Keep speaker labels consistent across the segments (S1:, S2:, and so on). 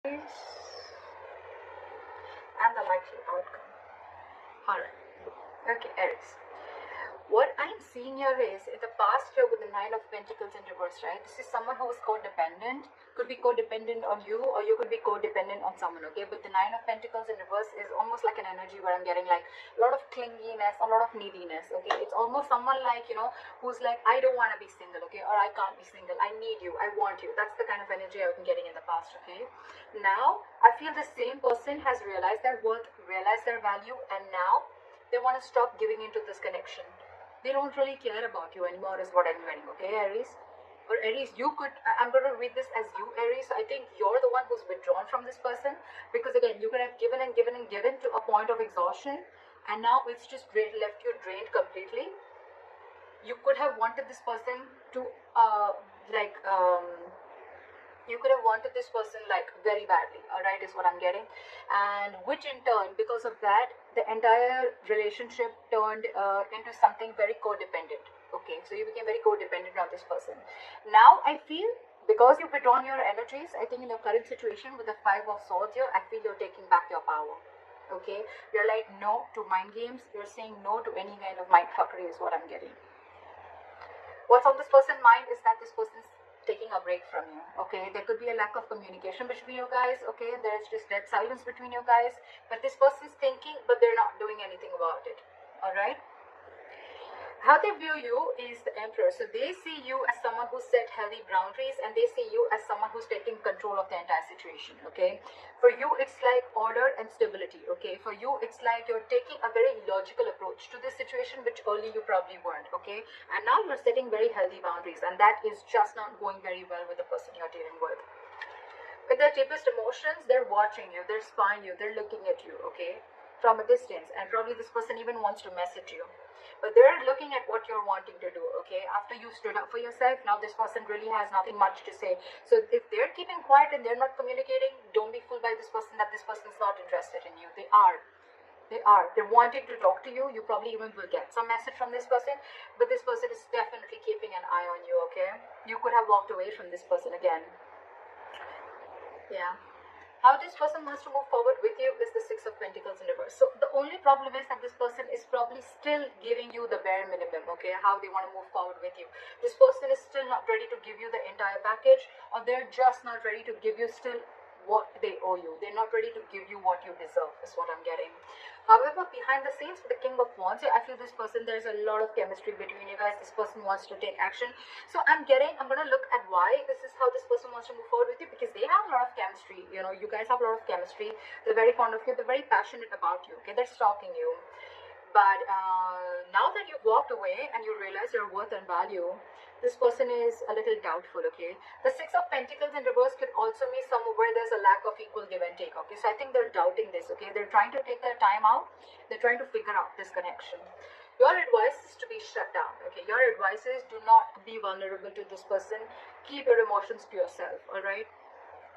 S1: And the likely outcome. Alright. Okay, Aries. What I'm seeing here is in the past year with the Nine of Pentacles in reverse, right? This is someone who is codependent, could be codependent on you, or you could be codependent on someone, okay? But the Nine of Pentacles in reverse is almost like an energy where I'm getting like a lot of clinginess, a lot of neediness, okay? It's almost someone like, you know, who's like, I don't want to be single, okay? Or I can't be single, I need you, I want you. That's the kind of energy I've been getting in the past, okay? Now, I feel the same person has realized their worth, realized their value, and now they want to stop giving into this connection. They don't really care about you anymore is what I'm getting, okay, Aries? Or Aries, you could, I'm going to read this as you, Aries. I think you're the one who's withdrawn from this person, because again, you could have given and given and given to a point of exhaustion, and now it's just left you drained completely. You could have wanted this person to, you could have wanted this person like very badly, all right, is what I'm getting. And which in turn, because of that, the entire relationship turned into something very codependent, okay? So you became very codependent on this person. Now I feel, because you've withdrawn your energies, I think in your current situation with the Five of Swords here, I feel you're taking back your power, okay? You're like no to mind games, you're saying no to any kind of mind fuckery is what I'm getting. What's on this person's mind is that this person's taking a break from you, okay? There could be a lack of communication between you guys, okay? There's just dead silence between you guys, but this person's thinking, but they're not doing anything about it, all right? How they view you is the Emperor. So they see you as someone who set healthy boundaries, and they see you as someone who's taking control of the entire situation, okay? For you, it's like order and stability, okay? For you, it's like you're taking a very logical approach to this situation, which early you probably weren't, okay? And now you're setting very healthy boundaries, and that is just not going very well with the person you're dealing with. With their deepest emotions, they're watching you, they're spying you, they're looking at you, okay? From a distance, and probably this person even wants to message you. But they're looking at what you're wanting to do, okay? After you stood up for yourself, now this person really has nothing much to say. So if they're keeping quiet and they're not communicating, don't be fooled by this person that this person's not interested in you. They are. They're wanting to talk to you. You probably even will get some message from this person, but this person is definitely keeping an eye on you, okay? You could have walked away from this person again. Yeah. How this person wants to move forward with you is the Six of Pentacles in reverse. So the only problem is that this person is probably still giving you the bare minimum, okay? How they want to move forward with you. This person is still not ready to give you the entire package, or they're just not ready to give you still what they owe you. They're not ready to give you what you deserve is what I'm getting. However, behind the scenes with the King of Wands, I feel this person, there's a lot of chemistry between you guys. This person wants to take action. So I'm going to look at why this is how this person wants to move forward with you, because they have a lot of chemistry. You know, you guys have a lot of chemistry. They're very fond of you. They're very passionate about you, okay? They're stalking you. But now that you've walked away and you realize your worth and value, this person is a little doubtful, okay? The Six of Pentacles in reverse could also mean somewhere where there's a lack of equal give and take, okay? So I think they're doubting this, okay? They're trying to take their time out. They're trying to figure out this connection. Your advice is to be shut down, okay? Your advice is do not be vulnerable to this person. Keep your emotions to yourself, all right?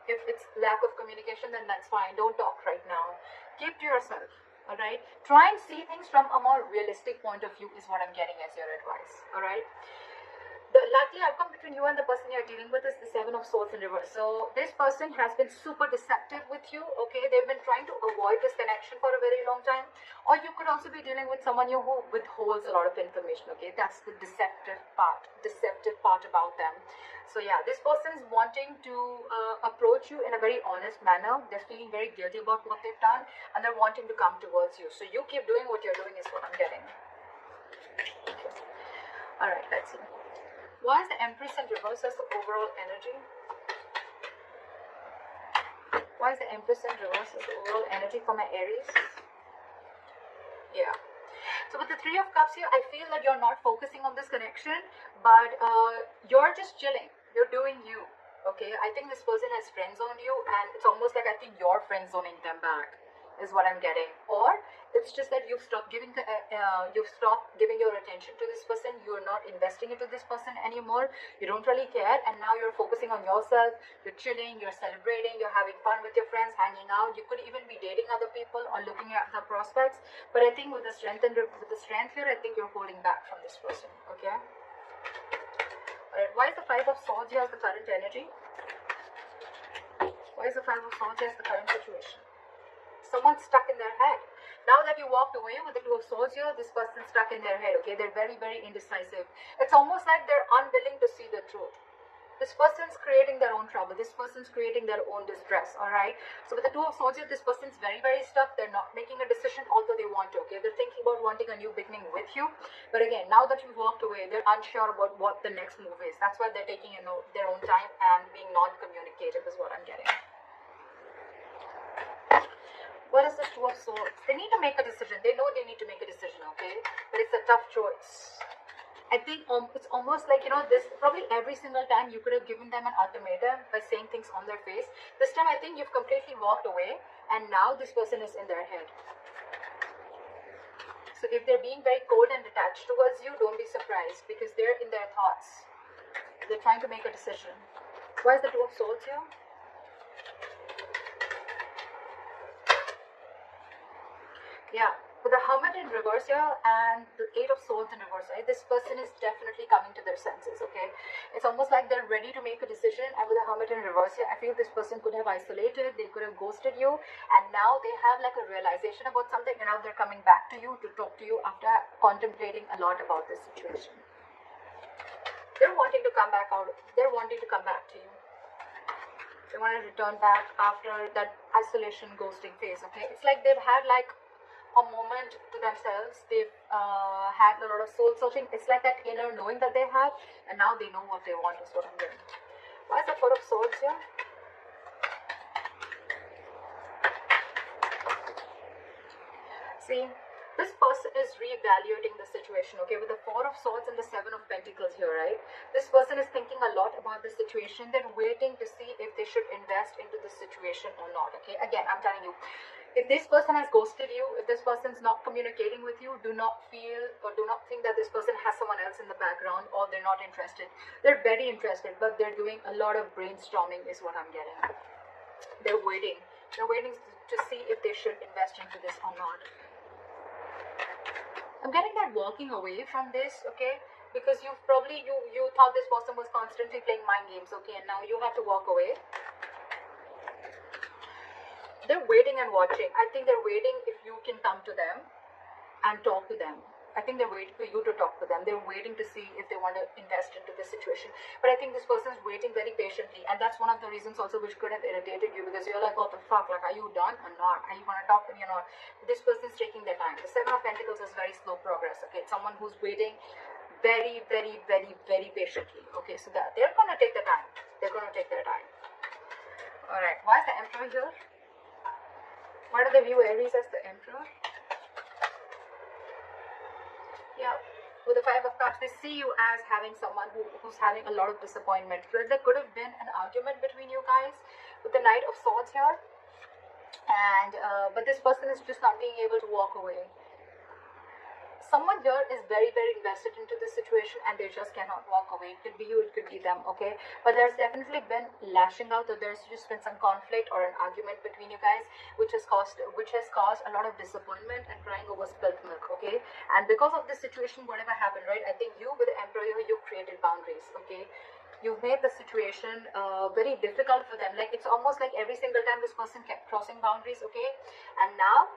S1: If it's lack of communication, then that's fine. Don't talk right now. Keep to yourself, all right? Try and see things from a more realistic point of view is what I'm getting as your advice, all right? The likely outcome between you and the person you're dealing with is the Seven of Swords in reverse. So this person has been super deceptive with you, okay? They've been trying to avoid this connection for a very long time. Or you could also be dealing with someone who withholds a lot of information, okay? That's the deceptive part about them. So yeah, this person is wanting to approach you in a very honest manner. They're feeling very guilty about what they've done, and they're wanting to come towards you. So you keep doing what you're doing is what I'm getting. Okay. All right, let's see. Why is the Empress in reverse as the overall energy? Why is the Empress in reverse as the overall energy for my Aries? Yeah. So with the Three of Cups here, I feel that you're not focusing on this connection, but you're just chilling. You're doing you, okay? I think this person has friend zoned you, and it's almost like I think you're friend zoning them back is what I'm getting. Or it's just that you've stopped giving your attention to this person. You're not investing into this person anymore. You don't really care, and now you're focusing on yourself. You're chilling, you're celebrating, you're having fun with your friends, hanging out. You could even be dating other people or looking at other prospects. But I think with the strength here, I think you're holding back from this person, okay? Alright, why is the Five of Swords here as the current energy? Why Why is the Five of Swords as the current situation? Someone's stuck in their head. Now that you walked away with the Two of Swords here, this person's stuck in their head, okay? They're very, very indecisive. It's almost like they're unwilling to see the truth. This person's creating their own trouble. This person's creating their own distress, alright? So with the Two of Swords here, this person's very, very stuck. They're not making a decision, although they want to, okay? They're thinking about wanting a new beginning with you. But again, now that you've walked away, they're unsure about what the next move is. That's why they're taking their own time and being non-communicative is what I'm getting. What is the Two of Swords? They need to make a decision. They know they need to make a decision, okay? But it's a tough choice. I think it's almost like, this probably every single time you could have given them an ultimatum by saying things on their face. This time I think you've completely walked away and now this person is in their head. So if they're being very cold and detached towards you, don't be surprised because they're in their thoughts. They're trying to make a decision. Why is the Two of Swords here? Yeah, with the Hermit in reverse here and the Eight of Swords in reverse, right? This person is definitely coming to their senses, okay? It's almost like they're ready to make a decision. And with the Hermit in reverse here, I feel this person could have isolated, they could have ghosted you, and now they have like a realization about something, and now they're coming back to you to talk to you after contemplating a lot about this situation. They're wanting to come back out, they're wanting to come back to you. They want to return back after that isolation ghosting phase, okay? It's like they've had like a moment to themselves. They've had a lot of soul searching. It's like that inner knowing that they had, and now they know what they want is what I'm getting. Why is the Four of Swords here? See, this person is reevaluating the situation, okay? With the Four of Swords and the Seven of Pentacles here, right? This person is thinking a lot about the situation. They're waiting to see if they should invest into the situation or not, okay? Again, I'm telling you, if this person has ghosted you, if this person's not communicating with you, do not feel or do not think that this person has someone else in the background or they're not interested. They're very interested, but they're doing a lot of brainstorming is what I'm getting. They're waiting. They're waiting to see if they should invest into this or not. I'm getting that walking away from this, okay? Because you've probably, you thought this person was constantly playing mind games, okay? And now you have to walk away. They're waiting and watching. I think they're waiting if you can come to them and talk to them. I think they're waiting for you to talk to them. They're waiting to see if they want to invest into this situation. But I think this person is waiting very patiently. And that's one of the reasons also which could have irritated you, because you're like, what the fuck? Like, are you done or not? Are you going to talk to me or not? This person is taking their time. The Seven of Pentacles is very slow progress. Okay, it's someone who's waiting very, very, very, very patiently. Okay, so that they're going to take their time. They're going to take their time. Alright, why is the Emperor here? Why do they view Aries as the Emperor? Yeah, with the Five of Cups, they see you as having someone who's having a lot of disappointment. So there could have been an argument between you guys with the Knight of Swords here. And, but this person is just not being able to walk away. Someone here is very, very invested into this situation and they just cannot walk away. It could be you, it could be them, okay? But there's definitely been lashing out, or there's just been some conflict or an argument between you guys, which has caused a lot of disappointment and crying over spilt milk, okay? And because of this situation, whatever happened, right? I think you with the Emperor, you've created boundaries, okay? You've made the situation very difficult for them. Like, it's almost like every single time this person kept crossing boundaries, okay? And now,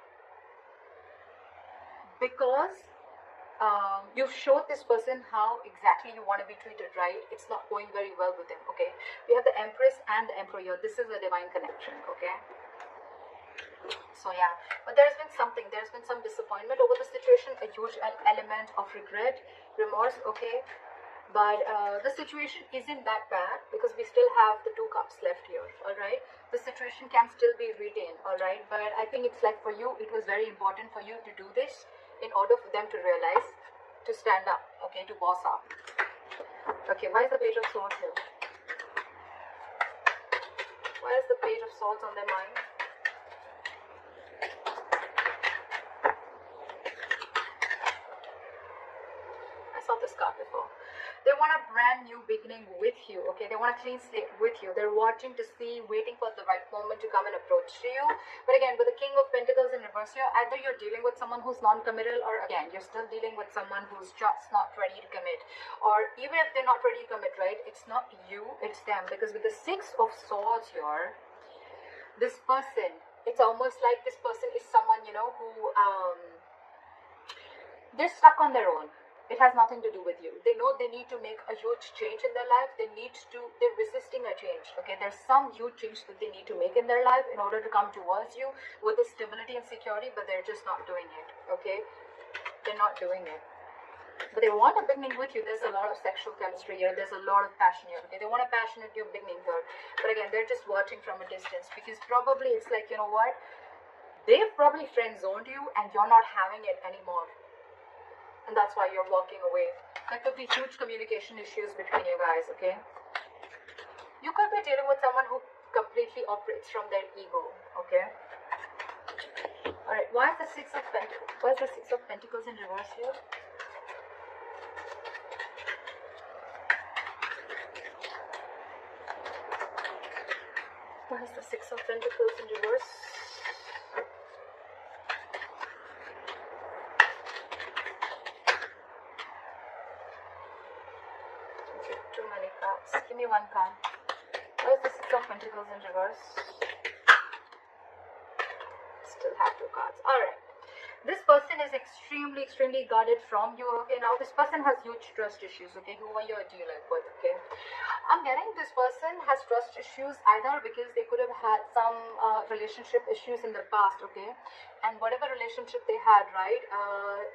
S1: because you've showed this person how exactly you want to be treated, right? It's not going very well with them, okay? We have the Empress and the Emperor here. This is a divine connection, okay? So yeah, but there's been some disappointment over the situation, a huge element of regret, remorse, okay? But the situation isn't that bad because we still have the Two Cups left here, alright? The situation can still be retained, alright? But I think it's like for you, it was very important for you to do this in order for them to realize, to stand up, okay, to boss up. Okay, why is the Page of Swords here? Why is the Page of Swords on their mind? I saw this card before. They want a brand new beginning with you, okay? They want a clean slate with you. They're watching to see, waiting for the right moment to come and approach to you. But again, with the King of Pentacles in reverse here, either you're dealing with someone who's non-committal, or again, you're still dealing with someone who's just not ready to commit. Or even if they're not ready to commit, right? It's not you, it's them. Because with the Six of Swords here, this person, it's almost like this person is someone, you know, who they're stuck on their own. It has nothing to do with you. They know they need to make a huge change in their life. They're resisting a change. Okay, there's some huge change that they need to make in their life in order to come towards you with the stability and security, but they're just not doing it. Okay, they're not doing it. But they want a beginning with you. There's a lot of sexual chemistry here. There's a lot of passion here. Okay, they want a passionate new beginning here. But again, they're just watching from a distance, because probably it's like, you know what? They've probably friend zoned you and you're not having it anymore. And that's why you're walking away. There could be huge communication issues between you guys, okay? You could be dealing with someone who completely operates from their ego, okay? Alright, why is the Six of Pentacles? Why is the Six of Pentacles in reverse here? Why is the Six of Pentacles in reverse? Too many cards. Give me one card. Why is the Six of Pentacles in reverse? Still have two cards. Alright. This person is extremely guarded from you. Okay, now this person has huge trust issues. Okay, who are you dealing with? Okay, I'm getting this person has trust issues either because they could have had some relationship issues in the past. Okay, and whatever relationship they had, right,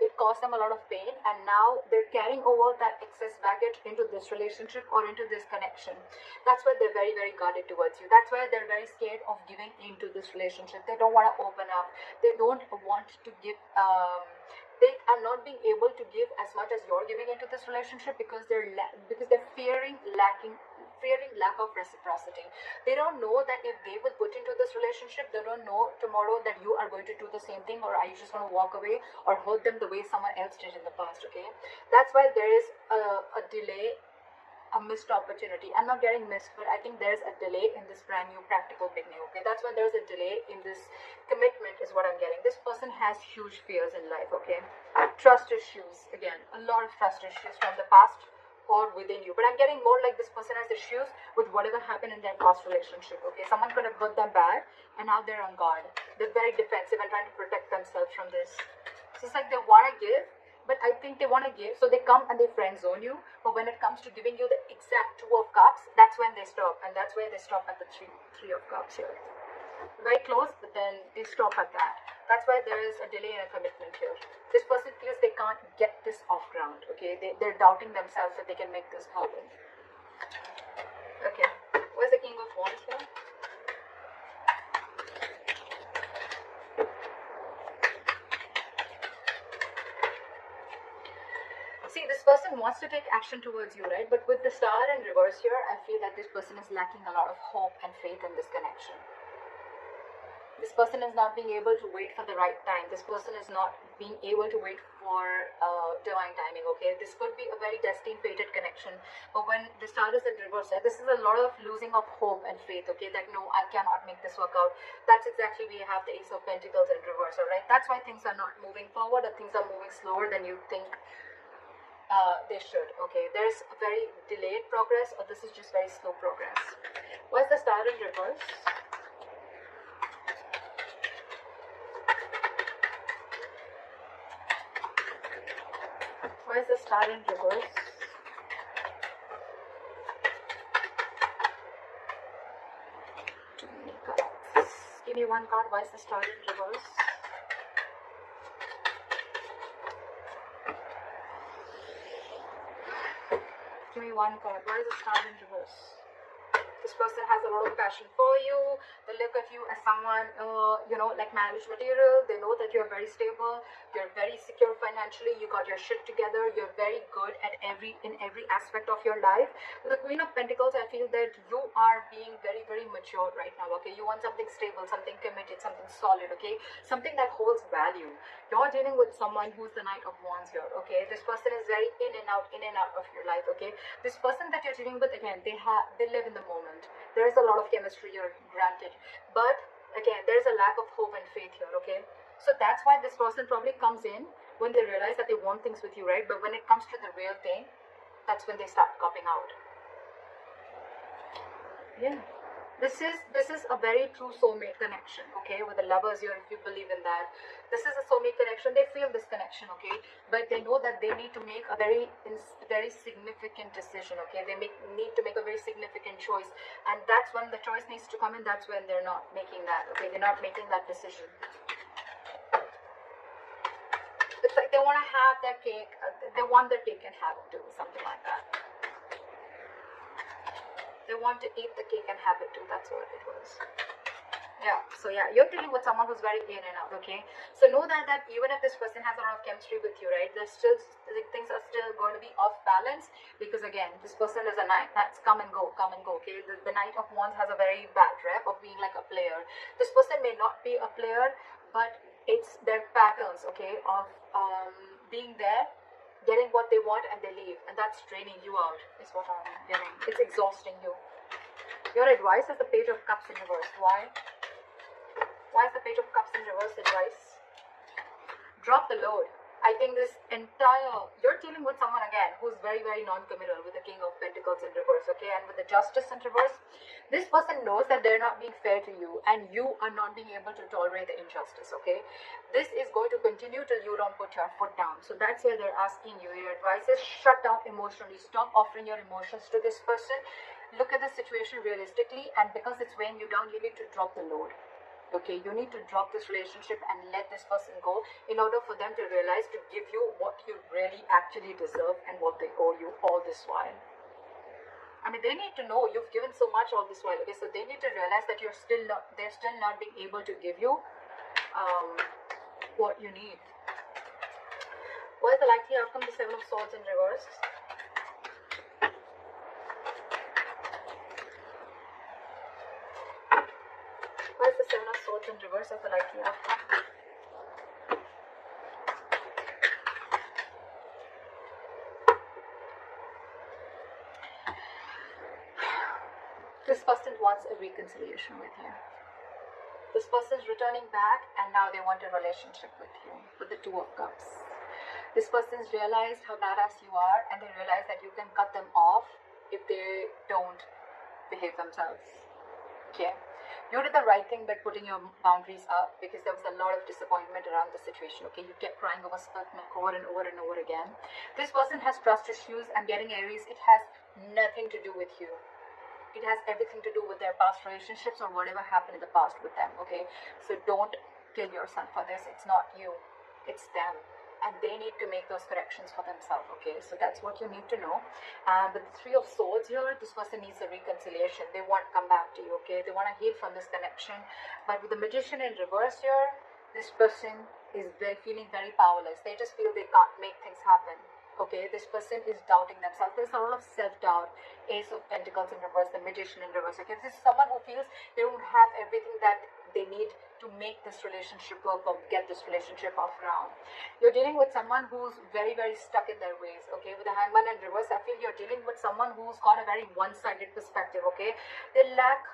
S1: it caused them a lot of pain, and now they're carrying over that excess baggage into this relationship or into this connection. That's why they're very guarded towards you. That's why they're very scared of giving into this relationship. They don't want to open up. They don't want to give. They are not being able to give as much as you're giving into this relationship because they're fearing lack of reciprocity. They don't know that if they will put into this relationship, they don't know tomorrow that you are going to do the same thing, or are you just going to walk away or hurt them the way someone else did in the past. Okay, that's why there is a delay, a missed opportunity. I'm not getting missed, but I think there's a delay in this brand new practical beginning. Okay, that's why there's a delay in this commitment is what I'm getting. This person has huge fears in life. Okay, trust issues, again, a lot of trust issues from the past or within you, but I'm getting more like this person has issues with whatever happened in their past relationship. Okay, someone could have hurt them bad and now they're on guard. They're very defensive and trying to protect themselves from this. So it's like they want to give, but I think they want to give, so they come and they friend zone you. But when it comes to giving you the exact Two of Cups, that's when they stop, and that's where they stop at the three of Cups here. Very close, but then they stop at that. That's why there is a delay in a commitment here. This person feels they can't get this off ground. Okay, they're doubting themselves that they can make this happen. Okay, where's the King of Wands here? See, this person wants to take action towards you, right? But with the Star in reverse here, I feel that this person is lacking a lot of hope and faith in this connection. This person is not being able to wait for the right time. This person is not being able to wait for divine timing, okay? This could be a very destined, fated connection. But when the Star is in reverse, this is a lot of losing of hope and faith, okay? That, no, I cannot make this work out. That's exactly we have the Ace of Pentacles in reverse, all right? That's why things are not moving forward, or things are moving slower than you think they should. Okay, there's a very delayed progress, or this is just very slow progress. Why is the Star in reverse? Why is the Star in reverse? Too many cards. Give me one card. Why is the Star in reverse? Give me one card. Why is the Star in reverse? This person has a lot of passion for you. They look at you as someone, you know, like marriage material. They know that you're very stable. You're very secure financially. You got your shit together. You're very good at in every aspect of your life. With the Queen of Pentacles, I feel that you are being very mature right now. Okay, you want something stable, something committed, something solid. Okay, something that holds value. You're dealing with someone who's the Knight of Wands here. Okay, this person is very in and out of your life. Okay, this person that you're dealing with, again, they live in the moment. There is a lot of chemistry here, granted, but again, there is a lack of hope and faith here. Okay, so that's why this person probably comes in when they realize that they want things with you, right? But when it comes to the real thing, that's when they start copping out. Yeah, This is a very true soulmate connection, okay, with the lovers here. If you believe in that, this is a soulmate connection. They feel this connection, okay, but they know that they need to make a very significant decision, okay. They need to make a very significant choice, and that's when the choice needs to come in. That's when they're not making that, okay. They're not making that decision. It's like they want to have their cake. They want their cake and have it too, something like that. They want to eat the cake and have it too. That's what it was. Yeah. So yeah, you're dealing with someone who's very in and out. Okay. So know that even if this person has a lot of chemistry with you, right? There's still things are still going to be off balance, because again, this person is a knight. That's come and go, come and go. Okay. The Knight of Wands has a very bad rep of being like a player. This person may not be a player, but it's their patterns, okay, of being there, getting what they want, and they leave, and that's draining you out, is what I'm getting. It's exhausting you. Your advice is the Page of Cups in reverse. Why? Why is the Page of Cups in reverse advice? Drop the load. I think you're dealing with someone again who's very, very non-committal, with the King of Pentacles in reverse, okay, and with the Justice in reverse. This person knows that they're not being fair to you, and you are not being able to tolerate the injustice, okay. This is going to continue till you don't put your foot down. So that's where they're asking you. Your advice is shut down emotionally. Stop offering your emotions to this person. Look at the situation realistically, and because it's weighing you down, you need to drop the load. Okay, you need to drop this relationship and let this person go, in order for them to realize to give you what you really actually deserve and what they owe you all this while. I mean, they need to know you've given so much all this while. Okay, so they need to realize that they're still not being able to give you what you need. What is the likely outcome? The Seven of Swords in reverse. What is the Seven of Swords in reverse as the likely outcome? This person wants a reconciliation with you. This person is returning back, and now they want a relationship with you, with the Two of Cups. This person's realized how badass you are, and they realize that you can cut them off if they don't behave themselves. Okay. You did the right thing by putting your boundaries up, because there was a lot of disappointment around the situation. Okay, you kept crying over spilt milk over and over and over again. This person has trust issues. I'm getting Aries. It has nothing to do with you. It has everything to do with their past relationships or whatever happened in the past with them. Okay, so don't kill yourself for this. It's not you, it's them, and they need to make those corrections for themselves. Okay, so that's what you need to know. With the Three of Swords here, this person needs a reconciliation. They want to come back to you. Okay, they want to heal from this connection. But with the Magician in reverse here, this person is feeling very powerless. They just feel they can't make things happen. Okay, this person is doubting themselves. There's a lot of self-doubt. Ace of Pentacles in reverse, the Magician in reverse. Okay, this is someone who feels they don't have everything that they need to make this relationship work or get this relationship off ground. You're dealing with someone who's very, very stuck in their ways. Okay, with the Hangman in reverse, I feel you're dealing with someone who's got a very one-sided perspective. Okay, they lack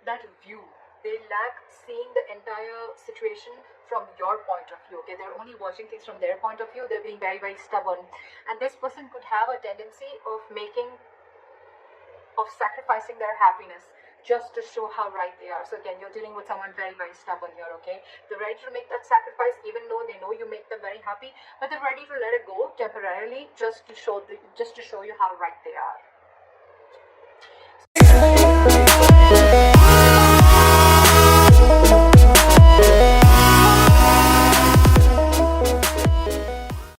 S1: that view. They lack seeing the entire situation from your point of view. Okay, they're only watching things from their point of view. They're being very, very stubborn, and this person could have a tendency of sacrificing their happiness just to show how right they are. So again, you're dealing with someone very, very stubborn here. Okay, they're ready to make that sacrifice, even though they know you make them very happy, but they're ready to let it go temporarily, just to show you how right they are.